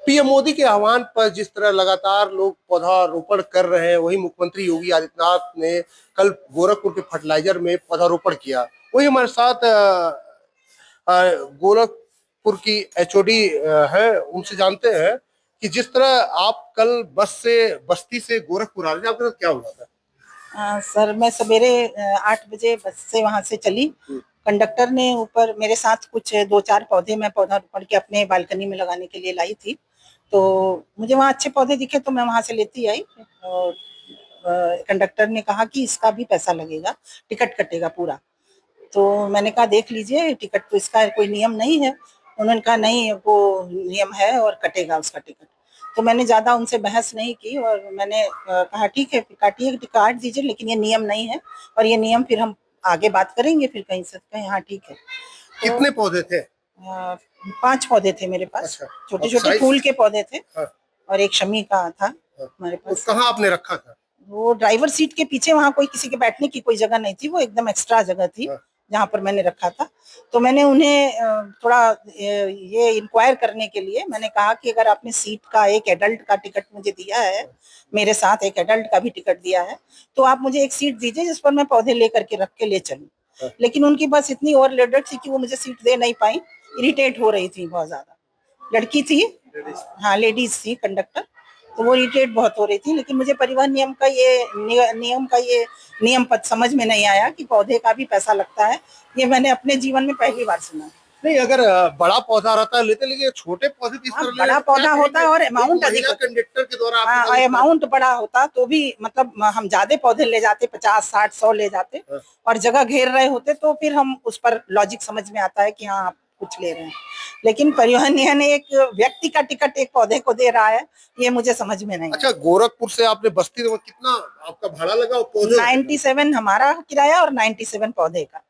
PM Modi के आह्वान पर जिस तरह लगातार लोग पौधारोपण कर रहे हैं, वही मुख्यमंत्री योगी आदित्यनाथ ने कल गोरखपुर के फर्टिलाइजर में पौधारोपण किया। वही हमारे साथ गोरखपुर की एचओडी है, उनसे जानते हैं कि जिस तरह आप कल बस्ती से गोरखपुर आ रहे थे, आपके साथ क्या हुआ था? सर मैं सवेरे 8 बजे बस से वहां से चली। कंडक्टर ने ऊपर मेरे साथ कुछ 2-4 पौधे मैं पौधारोपण के अपने बालकनी में लगाने के लिए लाई थी। तो मुझे वहाँ अच्छे पौधे दिखे तो मैं वहां से लेती आई। और कंडक्टर ने कहा कि इसका भी पैसा लगेगा, टिकट कटेगा पूरा। तो मैंने कहा देख लीजिए, टिकट तो इसका कोई नियम नहीं है। उन्होंने कहा नहीं, वो नियम है और कटेगा उसका टिकट। तो मैंने ज़्यादा उनसे बहस नहीं की और मैंने कहा ठीक है, फिर काटिए, काट दीजिए, लेकिन ये नियम नहीं है और ये नियम फिर हम आगे बात करेंगे फिर कहीं से कहीं। हाँ ठीक है। तो कितने पौधे थे? 5 पौधे थे मेरे पास। अच्छा, छोटे छोटे फूल के पौधे थे। हाँ, और एक शमी का था हाँ। हमारे तो पास। कहाँ आपने रखा था? वो ड्राइवर सीट के पीछे, वहाँ कोई किसी के बैठने की कोई जगह नहीं थी, वो एकदम एक्स्ट्रा जगह थी। हाँ। जहाँ पर मैंने रखा था। तो मैंने उन्हें थोड़ा ये इंक्वायर करने के लिए मैंने कहा कि अगर आपने सीट का, एक एडल्ट का टिकट मुझे दिया है, मेरे साथ एक एडल्ट का भी टिकट दिया है, तो आप मुझे एक सीट दीजिए जिस पर मैं पौधे लेकर के रख के ले चलूं। लेकिन उनकी बस इतनी ओवरलोडेड थी कि वो मुझे सीट दे नहीं पाई। इरिटेट हो रही थी बहुत ज्यादा। लड़की थी, हाँ लेडीज थी कंडक्टर। तो वो इरिटेट बहुत हो रही थी। लेकिन मुझे परिवहन नियम का ये नियम पद समझ में नहीं आया कि पौधे का भी पैसा लगता है। ये मैंने अपने जीवन में पहली बार सुना। नहीं, अगर बड़ा पौधा रहता है लेते, लेकिन छोटे पौधे किस तरह बड़ा पौधा होता है और अमाउंट अधिक होता है। कंडक्टर के द्वारा हाँ, अमाउंट बड़ा होता तो भी मतलब हम ज्यादा पौधे ले जाते, 50, 60, 100 ले जाते और जगह घेर रहे होते तो फिर हम उस पर लॉजिक समझ में आता है कि हाँ आप कुछ ले रहे हैं। लेकिन परिवहन निगम ने एक व्यक्ति का टिकट एक पौधे को दे रहा है, ये मुझे समझ में नहीं। अच्छा, गोरखपुर से आपने बस्ती में कितना आपका भाड़ा लगा और पौधे? 97 हमारा किराया और 97 पौधे का।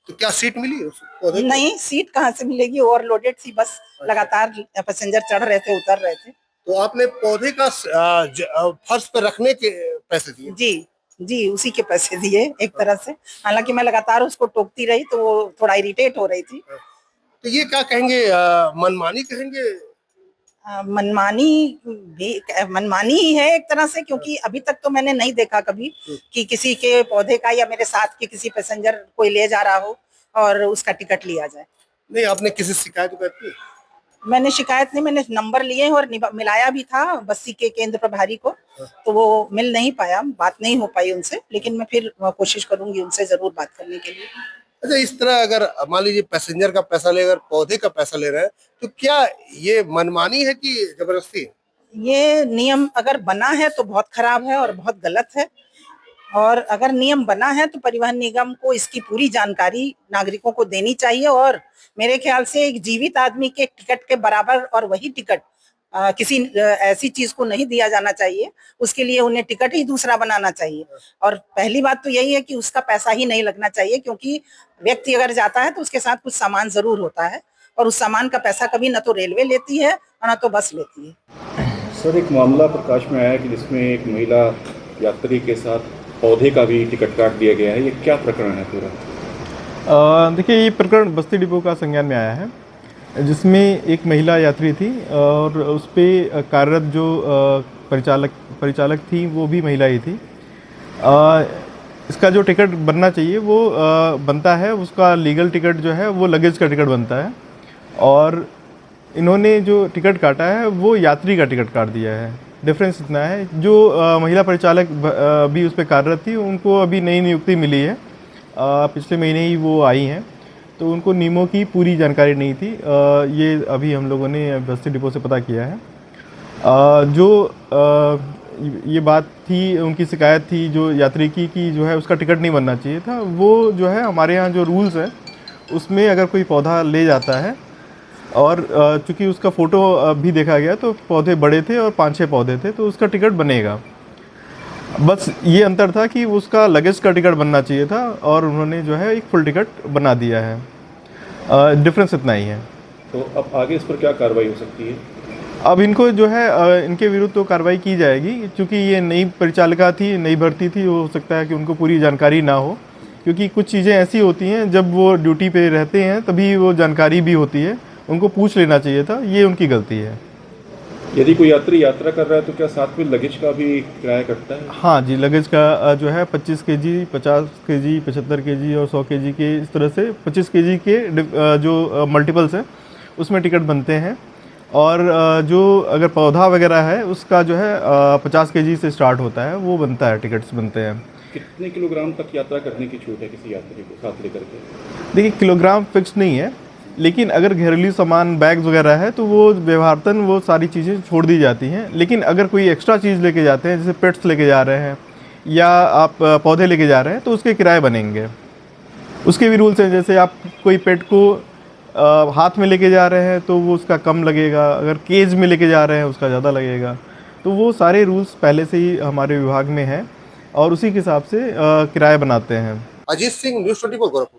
तो क्या सीट मिली उस पौधे को? नहीं, सीट कहाँ से मिलेगी, ओवरलोडेड थी बस। लगातार पैसेंजर चढ़ रहे थे, उतर रहे थे। तो आपने पौधे का फर्श पे रखने के पैसे दिए? जी जी, उसी के पैसे दिए एक तरह से। हालांकि मैं लगातार उसको टोकती रही तो वो थोड़ा इरिटेट हो रही थी। तो ये क्या कहेंगे, मनमानी कहेंगे? मनमानी ही है एक तरह से, क्योंकि अभी तक तो मैंने नहीं देखा कभी कि किसी के पौधे का या मेरे साथ के किसी पैसेंजर कोई ले जा रहा हो और उसका टिकट लिया जाए। नहीं, आपने किसी शिकायत करती? मैंने शिकायत नहीं, मैंने नंबर लिए और मिलाया भी था बस्ती के केंद्र प्रभारी को। तो वो मिल नहीं पाया, बात नहीं हो पाई उनसे। लेकिन मैं फिर कोशिश करूंगी उनसे जरूर बात करने के लिए। अच्छा, इस तरह अगर मान लीजिए पैसेंजर का पैसा ले, अगर पौधे का पैसा ले रहे हैं, तो क्या ये मनमानी है कि जबरदस्ती? ये नियम अगर बना है तो बहुत खराब है और बहुत गलत है। और अगर नियम बना है तो परिवहन निगम को इसकी पूरी जानकारी नागरिकों को देनी चाहिए। और मेरे ख्याल से एक जीवित आदमी के टिकट के बराबर और वही टिकट किसी ऐसी चीज को नहीं दिया जाना चाहिए। उसके लिए उन्हें टिकट ही दूसरा बनाना चाहिए। और पहली बात तो यही है कि उसका पैसा ही नहीं लगना चाहिए, क्योंकि व्यक्ति अगर जाता है तो उसके साथ कुछ सामान जरूर होता है और उस सामान का पैसा कभी न तो रेलवे लेती है और न तो बस लेती है। सर, एक मामला प्रकाश में आया कि जिसमें एक महिला यात्री के साथ पौधे का भी टिकट काट दिया गया है। ये क्या प्रकरण है पूरा? देखिए, ये प्रकरण बस्ती डिपो का संज्ञान में आया है, जिसमें एक महिला यात्री थी और उस पर कार्यरत जो परिचालक थी वो भी महिला ही थी। इसका जो टिकट बनना चाहिए वो बनता है, उसका लीगल टिकट जो है वो लगेज का टिकट बनता है। और इन्होंने जो टिकट काटा है वो यात्री का टिकट काट दिया है। डिफरेंस इतना है, जो महिला परिचालक भी उस पर कार्यरत थी, उनको अभी नई नियुक्ति मिली है, पिछले महीने ही वो आई हैं, तो उनको नियमों की पूरी जानकारी नहीं थी। ये अभी हम लोगों ने बस्ती डिपो से पता किया है। ये बात थी, उनकी शिकायत थी जो यात्री की कि जो है उसका टिकट नहीं बनना चाहिए था। वो जो है हमारे यहाँ जो रूल्स है उसमें अगर कोई पौधा ले जाता है और चूँकि उसका फ़ोटो भी देखा गया तो पौधे बड़े थे और 5-6 पौधे थे, तो उसका टिकट बनेगा। बस ये अंतर था कि उसका लगेज का टिकट बनना चाहिए था और उन्होंने जो है एक फुल टिकट बना दिया है। डिफरेंस इतना ही है। तो अब आगे इस पर क्या कार्रवाई हो सकती है? अब इनको जो है इनके विरुद्ध तो कार्रवाई की जाएगी, क्योंकि ये नई परिचालिका थी, नई भर्ती थी, हो सकता है कि उनको पूरी जानकारी ना हो, क्योंकि कुछ चीज़ें ऐसी होती हैं जब वो ड्यूटी पे रहते हैं तभी वो जानकारी भी होती है, उनको पूछ लेना चाहिए था, ये उनकी गलती है। यदि कोई यात्री यात्रा कर रहा है तो क्या साथ में लगेज का भी किराया कटता है? हाँ जी, लगेज का जो है 25 केजी, 50 केजी, 75 केजी और 100 केजी के, इस तरह से 25 केजी के जो मल्टीपल्स हैं उसमें टिकट बनते हैं। और जो अगर पौधा वगैरह है उसका जो है 50 केजी से स्टार्ट होता है, वो बनता है, टिकट्स बनते हैं। कितने किलोग्राम तक यात्रा करने की छूट है किसी यात्री को साथ लेकर के? देखिए, किलोग्राम फिक्स नहीं है, लेकिन अगर घरेलू सामान, बैग्स वगैरह है तो वो व्यवहारतन वो सारी चीज़ें छोड़ दी जाती हैं। लेकिन अगर कोई एक्स्ट्रा चीज़ लेके जाते हैं, जैसे पेट्स लेके जा रहे हैं या आप पौधे लेके जा रहे हैं, तो उसके किराए बनेंगे। उसके भी रूल्स हैं, जैसे आप कोई पेट को हाथ में लेके जा रहे हैं तो वो उसका कम लगेगा, अगर केज में लेके जा रहे हैं उसका ज़्यादा लगेगा। तो वो सारे रूल्स पहले से ही हमारे विभाग में हैं और उसी के हिसाब से किराए बनाते हैं। अजीत सिंह, न्यूज़ 24 गोरखपुर।